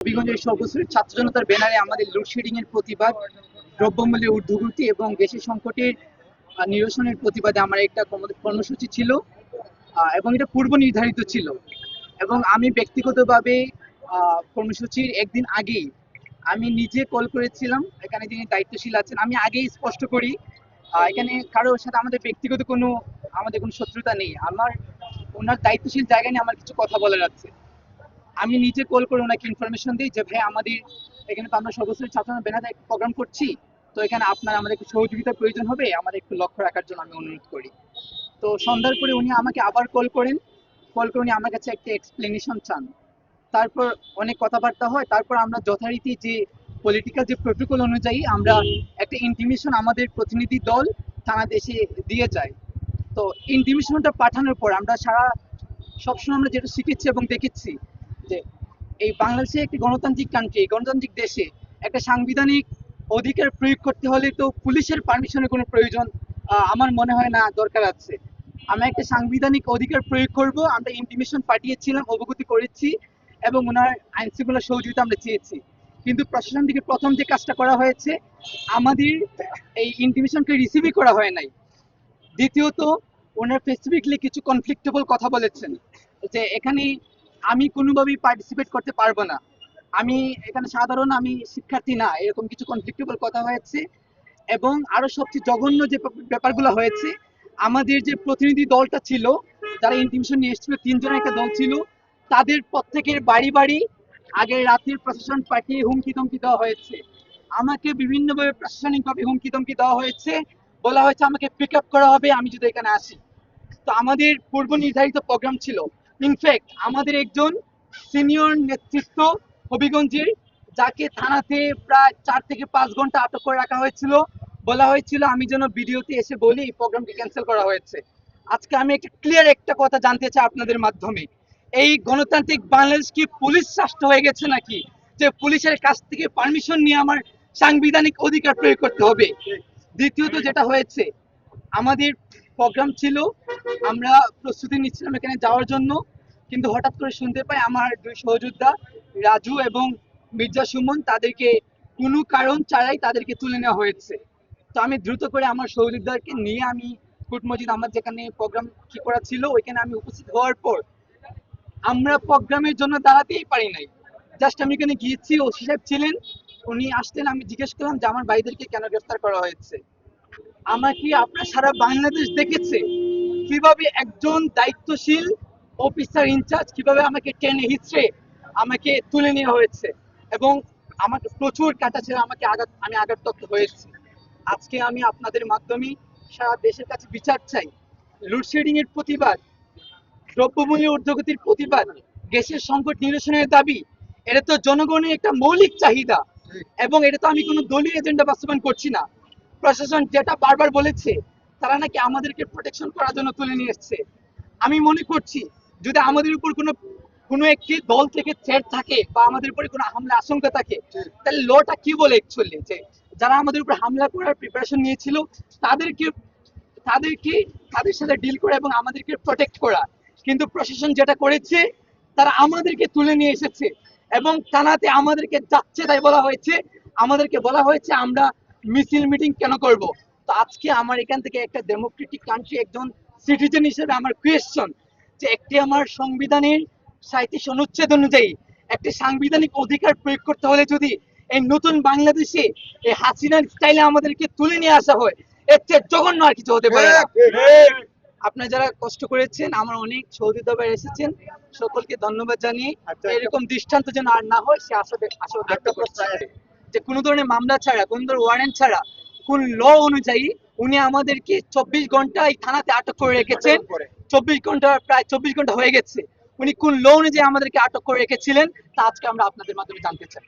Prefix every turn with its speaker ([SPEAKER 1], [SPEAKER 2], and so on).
[SPEAKER 1] হবিগঞ্জের সর্বস্তরের ছাত্র জনতার ব্যানারে আমাদের লোডশেডিং এর প্রতিবাদ, দ্রব্যমূল্যের ঊর্ধ্বগতি এবং গ্যাসের সংকটের নিরসনের প্রতিবাদে আমার একটা কর্মসূচি ছিল এবং এটা পূর্ব নির্ধারিত ছিল। এবং আমি ব্যক্তিগতভাবে কর্মসূচির একদিন আগেই আমি নিজে কল করেছিলাম, এখানে যিনি দায়িত্বশীল আছেন। আমি আগেই স্পষ্ট করি, এখানে কারোর সাথে আমাদের ব্যক্তিগত কোনো শত্রুতা নেই। আমার ওনার দায়িত্বশীল জায়গা নিয়ে আমার কিছু কথা বলার আছে। আমি নিজে কল করে ওনাকে ইনফরমেশন দিই যে ভাই, আমাদের এখানে তো আমরা সর্বস্তরের ছাত্র ব্যানারে একটা প্রোগ্রাম করছি, তো এখানে আমাদের একটু সহযোগিতার প্রয়োজন হবে, আমাদের একটু লক্ষ্য রাখার জন্য আমি অনুরোধ করি। তো সন্ধ্যার পরে উনি আমাকে আবার কল করে উনি আমার কাছে একটা এক্সপ্লেনেশন চান। তারপর অনেক কথাবার্তা হয়। তারপর আমরা যথারীতি যে পলিটিক্যাল যে প্রোটোকল অনুযায়ী আমরা একটা ইন্টিমেশন আমাদের প্রতিনিধি দল থানা দেশে দিয়ে যায়। তো ইন্টিমেশনটা পাঠানোর পর আমরা সবসময় আমরা যেটা শিখেছি এবং দেখেছি যে এই বাংলাদেশে একটি গণতান্ত্রিক কান্ট্রি, গণতান্ত্রিক দেশে একটা সাংবিধানিক অধিকার প্রয়োগ করতে হলে তো পুলিশের পারমিশনের কোনো প্রয়োজন আমার মনে হয় না দরকার আছে। আমরা একটা সাংবিধানিক অধিকার প্রয়োগ করব, আমরা ইন্টিমেশন পাঠিয়েছিলাম, অবগতি করেছি এবং ওনার আইন শৃঙ্খলা সহযোগিতা আমরা চেয়েছি। কিন্তু প্রশাসন থেকে প্রথম যে কাজটা করা হয়েছে, আমাদের এই ইন্টিমেশনকে রিসিভই করা হয় নাই। দ্বিতীয়ত, ওনার স্পেসিফিকলি কিছু কনফ্লিক্টেবল কথা বলেছেন যে এখানে আমি কোনোভাবেই পার্টিসিপেট করতে পারবো না, আমি এখানে আমি শিক্ষার্থী না, এরকম কিছু কনফ্লিক্টেবল কথা হয়েছে। এবং আরো সবচেয়ে জঘন্য যে ব্যাপারগুলো হয়েছে, আমাদের যে প্রতিনিধি দলটা ছিল, যারা ইন্টিমেশন নিয়ে এসেছিল, তিনজনের একটা দল ছিল, তাদের প্রত্যেকের বাড়ি বাড়ি আগের রাতের প্রশাসন পাঠিয়ে হুমকি ধমকি দেওয়া হয়েছে। আমাকে বিভিন্নভাবে প্রশাসনিকভাবে হুমকি ধমকি দেওয়া হয়েছে, বলা হয়েছে আমাকে পিক আপ করা হবে আমি যদি এখানে আসি। তো আমাদের পূর্ব নির্ধারিত প্রোগ্রাম ছিল। ইনফ্যাক্ট আমাদের একজন সিনিয়র নেতৃত্ব হবিগঞ্জের, যাকে থানাতে প্রায় 4 থেকে 5 ঘন্টা আটক করে রাখা হয়েছিল, বলা হয়েছিল আমি যেন ভিডিওতে এসে বলি এই প্রোগ্রামটি ক্যান্সেল করা হয়েছে। আজকে আমি ক্লিয়ার একটা কথা জানতে চাই আপনাদের মাধ্যমে, এই গণতান্ত্রিক বাংলাদেশ কি পুলিশ রাষ্ট্র হয়ে গেছে নাকি, যে পুলিশের কাছ থেকে পারমিশন নিয়ে আমার সাংবিধানিক অধিকার প্রয়োগ করতে হবে? দ্বিতীয়ত যেটা হয়েছে, আমাদের প্রোগ্রাম ছিল, আমরা প্রস্তুতি নিচ্ছিলাম এখানে যাওয়ার জন্য, কিন্তু হঠাৎ করে শুনতে পাই আমার দুই সহযোদ্ধা রাজু এবং মির্জা সুমন, তাদেরকে কোনো কারণ ছাড়াই তাদেরকে তুলে নেওয়া হয়েছে। তো আমি দ্রুত করে আমার সহযোদ্ধাকে নিয়ে আমি কুট মসজিদ, আমার যেখানে প্রোগ্রাম কি করা ছিল ওইখানে আমি উপস্থিত হওয়ার পর আমরা প্রোগ্রামের জন্য দাঁড়াতেই পারি নাই। জাস্ট আমি এখানে গিয়েছি, ওসি সাহেব ছিলেন, উনি আসতেন, আমি জিজ্ঞেস করলাম যে আমার ভাইদেরকে কেন গ্রেফতার করা হয়েছে। আমাকে আপনার সারা বাংলাদেশ দেখেছে কিভাবে একজন দায়িত্বশীল অফিসার ইনচার্জ কিভাবে আমাকে টেনে হিচড়ে আমাকে তুলে নেওয়া হয়েছে এবং আমাকে প্রচুর কাটা ছিল, আমি আঘাতপ্রাপ্ত হয়েছি। আজকে আমি আপনাদের মাধ্যমে সারা দেশের কাছে বিচার চাই। লোডশেডিং এর প্রতিবাদ, দ্রব্যমূল্যের ঊর্ধ্বগতির প্রতিবাদ, গ্যাসের সংকট নিরসনের দাবি, এটা তো জনগণের একটা মৌলিক চাহিদা এবং এটা তো আমি কোনো দলীয় এজেন্ডা বাস্তবায়ন করছি না। প্রশাসন যেটা বারবার বলেছে, তারা নাকি আমাদেরকে প্রোটেকশন করার জন্য তুলে নিয়ে এসছে। আমি মনে করছি যদি আমাদের উপর কোনো একটি দল থেকে থ্রেট থাকে বা আমাদের উপরে কোনো হামলা আশঙ্কা থাকে, তাহলে লটা কি বলে অ্যাকচুয়ালি, যে যারা আমাদের উপর হামলা করার প্রিপারেশন নিয়েছিল তাদেরকে তাদেরকে তাদের সাথে ডিল করা এবং আমাদেরকে প্রোটেক্ট করা। কিন্তু প্রশাসন যেটা করেছে, তারা আমাদেরকে তুলে নিয়ে এসেছে এবং থানাতে আমাদেরকে যাচ্ছে তাই বলা হয়েছে, আমাদেরকে বলা হয়েছে আমরা মিছিল মিটিং কেন করব। তো আজকে আমার এখান থেকে একটা ডেমোক্রেটিক কান্ট্রি একজন সিটিজেন হিসেবে আমার কোয়েশ্চন, যে একটি আমার সংবিধানের 37 অনুচ্ছেদ অনুযায়ী একটি সাংবিধানিক অধিকার প্রয়োগ করতে হলে যদি এই নতুন বাংলাদেশে এই হাসিনার স্টাইলে আমাদেরকে তুলে নিয়ে আসা হয়, এর চেয়ে জঘন্য আর কিছু হতে পারে না। আপনারা যারা কষ্ট করেছেন, আমার অনেক সহযোদ্ধা ভাই এসেছেন, সকলকে ধন্যবাদ জানিয়ে এরকম দৃষ্টান্ত যেন আর না হয় সে আশা ব্যক্ত করছি। যে কোনো ধরনের মামলা ছাড়া, কোনো ধরনের ওয়ারেন্ট ছাড়া, কোন ল অনুযায়ী উনি আমাদেরকে 24 ঘন্টা এই থানাতে আটক করে রেখেছেন। 24 ঘন্টা, প্রায় 24 ঘন্টা হয়ে গেছে। উনি কোন ল অনুযায়ী আমাদেরকে আটক করে রেখেছিলেন তা আজকে আমরা আপনাদের মাধ্যমে জানতে চাই।